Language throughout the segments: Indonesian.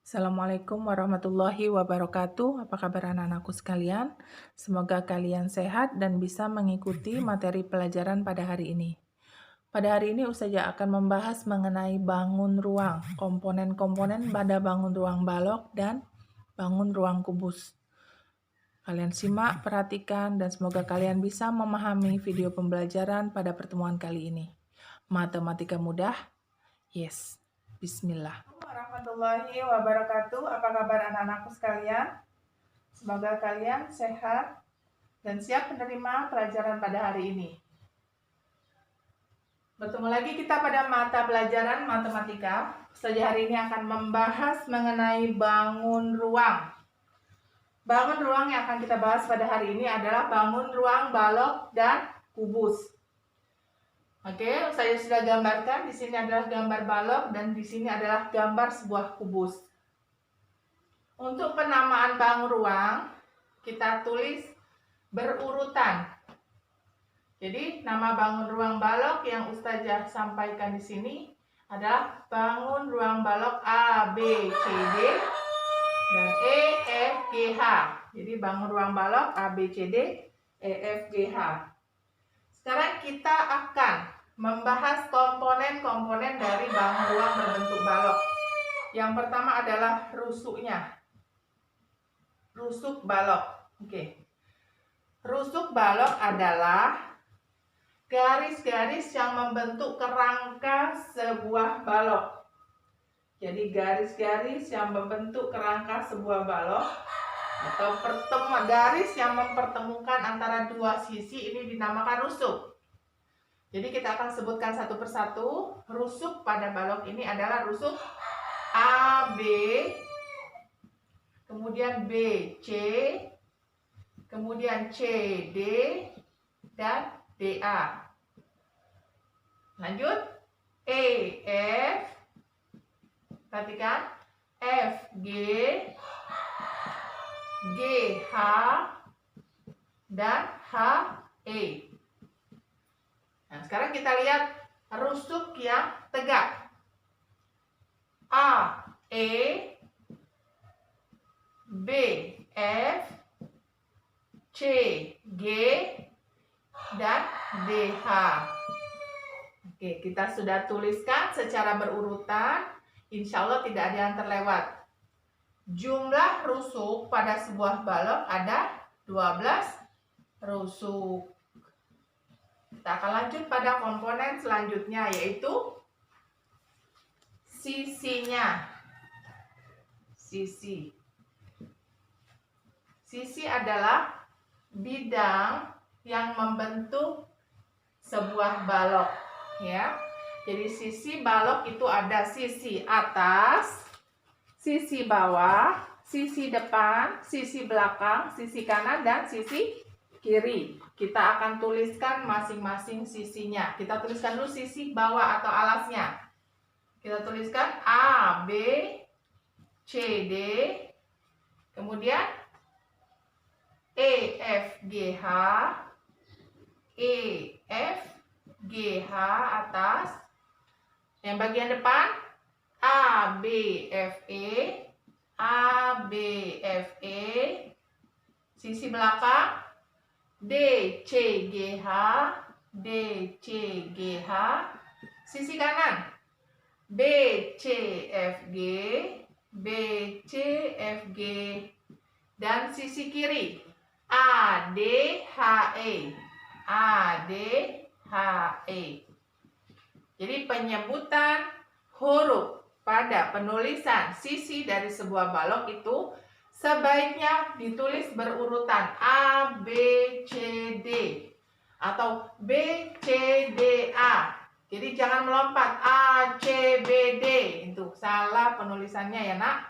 Assalamualaikum warahmatullahi wabarakatuh. Apa kabar anak-anakku sekalian? Semoga kalian sehat dan bisa mengikuti materi pelajaran pada hari ini. Pada hari ini Ustazah akan membahas mengenai bangun ruang, komponen-komponen pada bangun ruang balok dan bangun ruang kubus. Kalian simak, perhatikan, dan semoga kalian bisa memahami video pembelajaran pada pertemuan kali ini. Matematika mudah? Yes. Bismillah. Warahmatullahi wabarakatuh. Apa kabar anak-anakku sekalian? Semoga kalian sehat dan siap menerima pelajaran pada hari ini. Bertemu lagi kita pada mata pelajaran matematika. Ustazah hari ini akan membahas mengenai bangun ruang. Bangun ruang yang akan kita bahas pada hari ini adalah bangun ruang balok dan kubus. Oke, saya sudah gambarkan. Di sini adalah gambar balok dan di sini adalah gambar sebuah kubus. Untuk penamaan bangun ruang, kita tulis berurutan. Jadi, nama bangun ruang balok yang Ustazah sampaikan di sini adalah bangun ruang balok A, B, C, D, dan E, F, G, H. Jadi, bangun ruang balok A, B, C, D, E, F, G, H. Sekarang kita akan membahas komponen-komponen dari bangun ruang berbentuk balok. Yang pertama adalah rusuknya. Rusuk balok. Oke. Rusuk balok adalah garis-garis yang membentuk kerangka sebuah balok. Jadi garis-garis yang membentuk kerangka sebuah balok atau garis yang mempertemukan antara dua sisi ini dinamakan rusuk. Jadi kita akan sebutkan satu persatu. Rusuk pada balok ini adalah rusuk AB, kemudian BC, kemudian CD, dan DA. Lanjut, EF, perhatikan, FG, GH, dan HE. Nah, sekarang kita lihat rusuk yang tegak. A, E, B, F, C, G, dan DH. Oke, kita sudah tuliskan secara berurutan. Insya Allah tidak ada yang terlewat. Jumlah rusuk pada sebuah balok ada 12 rusuk. Kita akan lanjut pada komponen selanjutnya, yaitu sisinya. Sisi adalah bidang yang membentuk sebuah balok, ya. Jadi sisi balok itu ada sisi atas, sisi bawah, sisi depan, sisi belakang, sisi kanan, dan sisi kiri. Kita akan tuliskan masing-masing sisinya. Kita tuliskan dulu sisi bawah atau alasnya. Kita tuliskan A, B, C, D, kemudian E, F, G, H, E, F, G, H atas. Yang bagian depan A, B, F, E, A, B, F, E. Sisi belakang D, C, G, H, D, C, G, H. Sisi kanan B, C, F, G, B, C, F, G. Dan sisi kiri A, D, H, E, A, D, H, E. Jadi penyebutan huruf pada penulisan sisi dari sebuah balok itu sebaiknya ditulis berurutan A, B, C, D atau B, C, D, A. Jadi jangan melompat A, C, B, D. Itu salah penulisannya ya nak.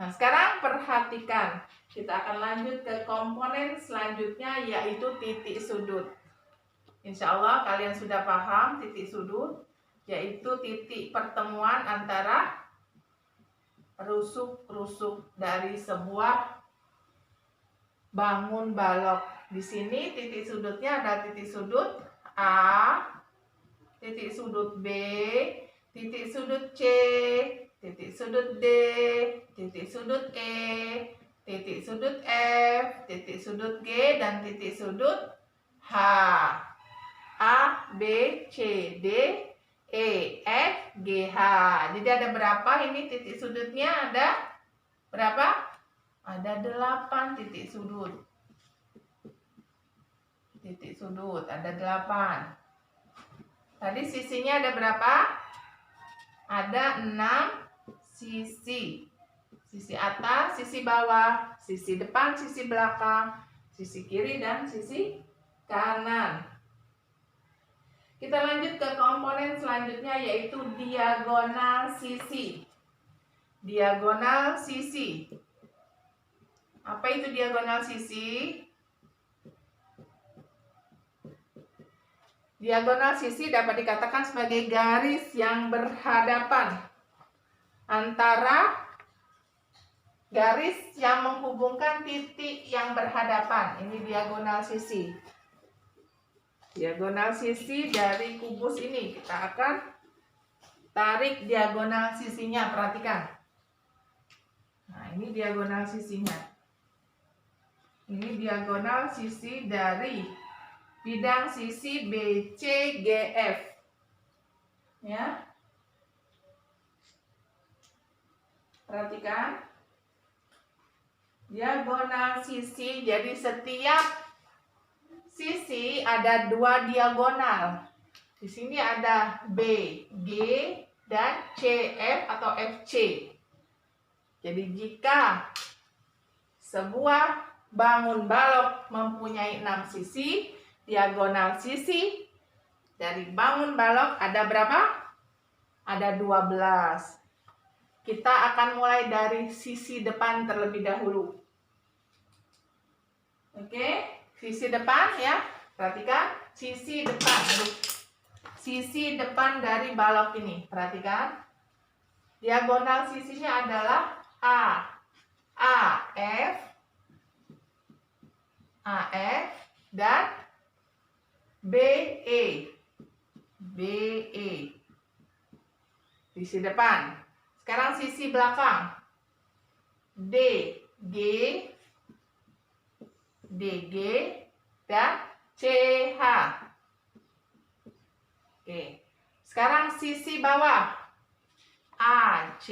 Nah sekarang perhatikan. Kita akan lanjut ke komponen selanjutnya, yaitu titik sudut. Insya Allah kalian sudah paham titik sudut, yaitu titik pertemuan antara rusuk-rusuk dari sebuah bangun balok. Di sini titik sudutnya ada titik sudut A, titik sudut B, titik sudut C, titik sudut D, titik sudut E, titik sudut F, titik sudut G, dan titik sudut H. A, B, C, D, E, F, G, H. Jadi ada berapa ini titik sudutnya? Ada berapa? Ada 8 titik sudut. Titik sudut ada 8. Tadi sisinya ada berapa? Ada 6 sisi. Sisi atas, sisi bawah, sisi depan, sisi belakang, sisi kiri, dan sisi kanan. Kita lanjut ke komponen selanjutnya, yaitu diagonal sisi. Diagonal sisi. Apa itu diagonal sisi? Diagonal sisi dapat dikatakan sebagai garis yang berhadapan antara garis yang menghubungkan titik yang berhadapan. Ini diagonal sisi. Diagonal sisi dari kubus ini. Kita akan tarik diagonal sisinya. Perhatikan. Nah, ini diagonal sisinya. Ini diagonal sisi dari bidang sisi BCGF. Ya. Perhatikan. Diagonal sisi, jadi setiap sisi ada 2 diagonal. Di sini ada B, G, dan CF atau FC. Jadi jika sebuah bangun balok mempunyai 6 sisi, diagonal sisi dari bangun balok ada berapa? Ada 12. Kita akan mulai dari sisi depan terlebih dahulu. Oke, sisi depan ya. Perhatikan, sisi depan. Sisi depan dari balok ini. Perhatikan. Diagonal sisinya adalah A, AF, AF, dan BE. BE. Sisi depan. Sekarang sisi belakang. D, G, DG, dan CH. Oke. Sekarang sisi bawah. AC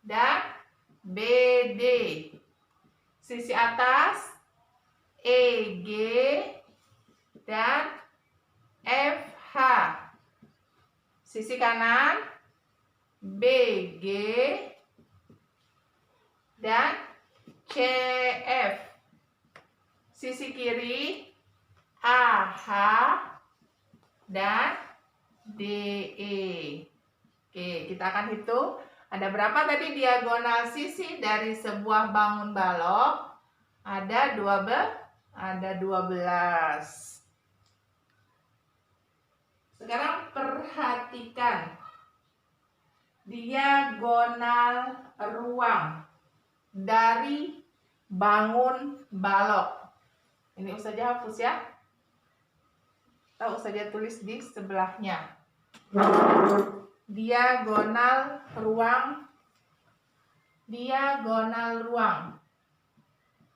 dan BD. Sisi atas EG dan FH. Sisi kanan BG dan CF. Sisi kiri AH dan DE. Oke, kita akan hitung ada berapa tadi diagonal sisi dari sebuah bangun balok? Ada 12. Sekarang perhatikan diagonal ruang dari bangun balok. Ini Ustazah hapus ya. Atau Ustazah tulis di sebelahnya. Diagonal ruang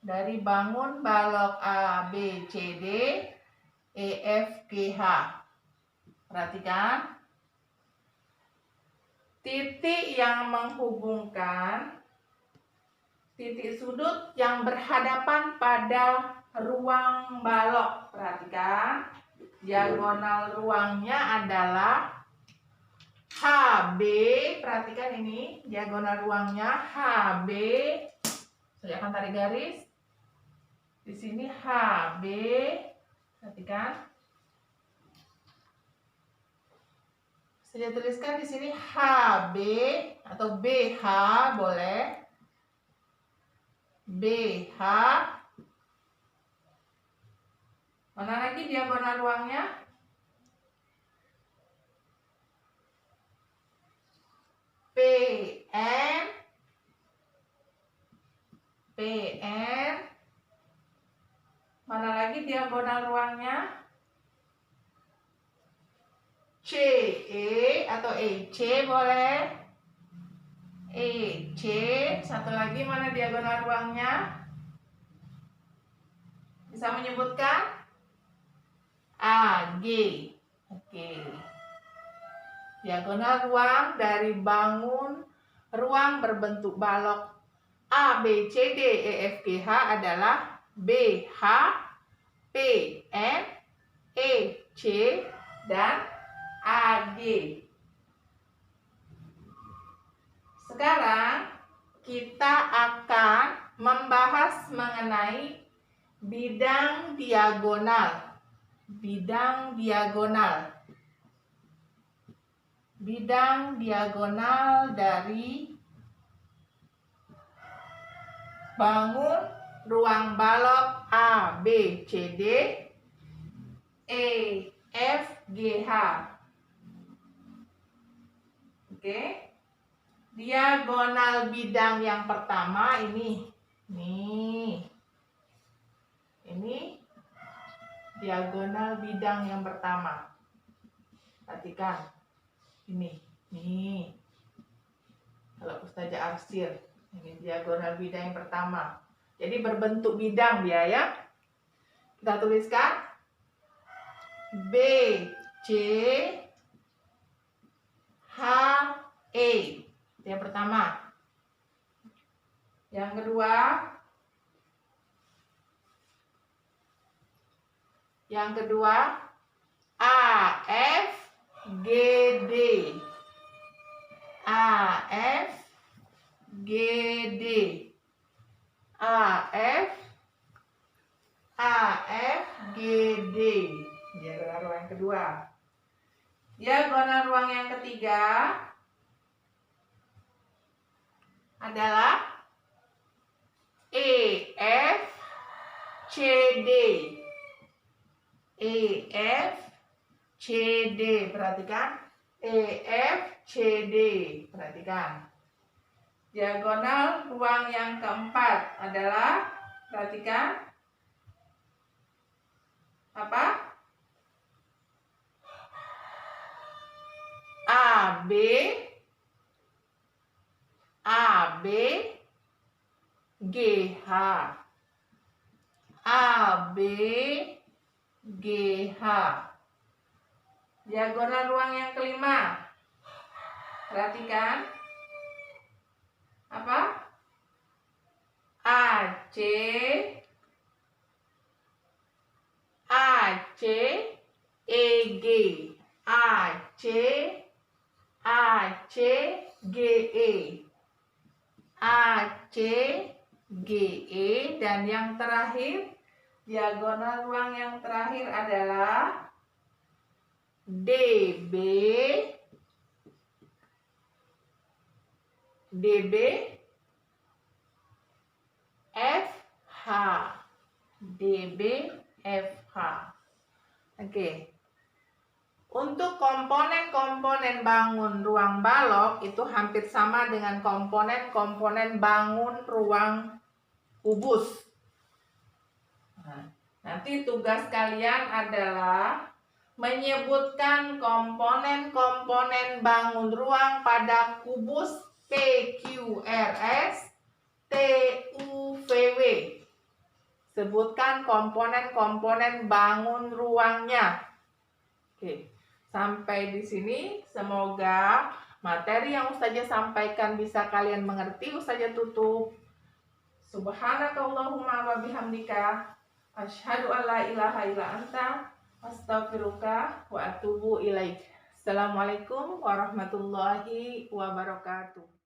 dari bangun balok A, B, C, D, E, F, G, H. Perhatikan. Titik yang menghubungkan titik sudut yang berhadapan pada ruang balok. Perhatikan, diagonal ruangnya adalah HB. Perhatikan ini, diagonal ruangnya HB. Saya akan tarik garis. Di sini HB. Perhatikan. Saya tuliskan di sini HB atau BH boleh. BH. Mana lagi diagonal ruangnya? PN. PN. Mana lagi diagonal ruangnya? CE atau EC boleh. EC. Satu lagi, mana diagonal ruangnya? Bisa menyebutkan? AG. Oke. Diagonal ruang dari bangun ruang berbentuk balok A, B, C, D, E, F, G, H adalah B, H, P, N, E, C, dan A, G. Sekarang kita akan membahas mengenai bidang diagonal. Bidang diagonal. Bidang diagonal dari bangun ruang balok A, B, C, D, E, F, G, H. Oke. Diagonal bidang yang pertama ini. Ini diagonal bidang yang pertama. Perhatikan. Ini. Kalau Ustazah arsir, ini diagonal bidang yang pertama. Jadi berbentuk bidang dia ya. Kita tuliskan B, C, H, E. Itu yang pertama. Yang kedua, A, F, G, D. A, F, G, D. A, F, G, D. Diagonal ruang yang kedua. Diagonal ruang yang ketiga adalah E, F, C, D. E, F, C, D. Perhatikan. E, F, C, D. Perhatikan. Diagonal ruang yang keempat adalah, perhatikan, apa? A, B, G, H. A, B, G, H. Diagonal ruang yang kelima. Perhatikan. Apa? AC, EG. AC, GE. AC, GE. Dan yang terakhir, diagonal ruang yang terakhir adalah DB, FH. DB, FH. Oke. Untuk komponen-komponen bangun ruang balok itu hampir sama dengan komponen-komponen bangun ruang kubus. Nah, nanti tugas kalian adalah menyebutkan komponen-komponen bangun ruang pada kubus PQRS TUVW. Sebutkan komponen-komponen bangun ruangnya. Oke, sampai di sini semoga materi yang Ustazah sampaikan bisa kalian mengerti. Ustazah tutup. Subhanakallahumma wa bihamdika asyhadu an la ilaha illa anta astaghfiruka wa atubu ilaik. Assalamualaikum warahmatullahi wabarakatuh.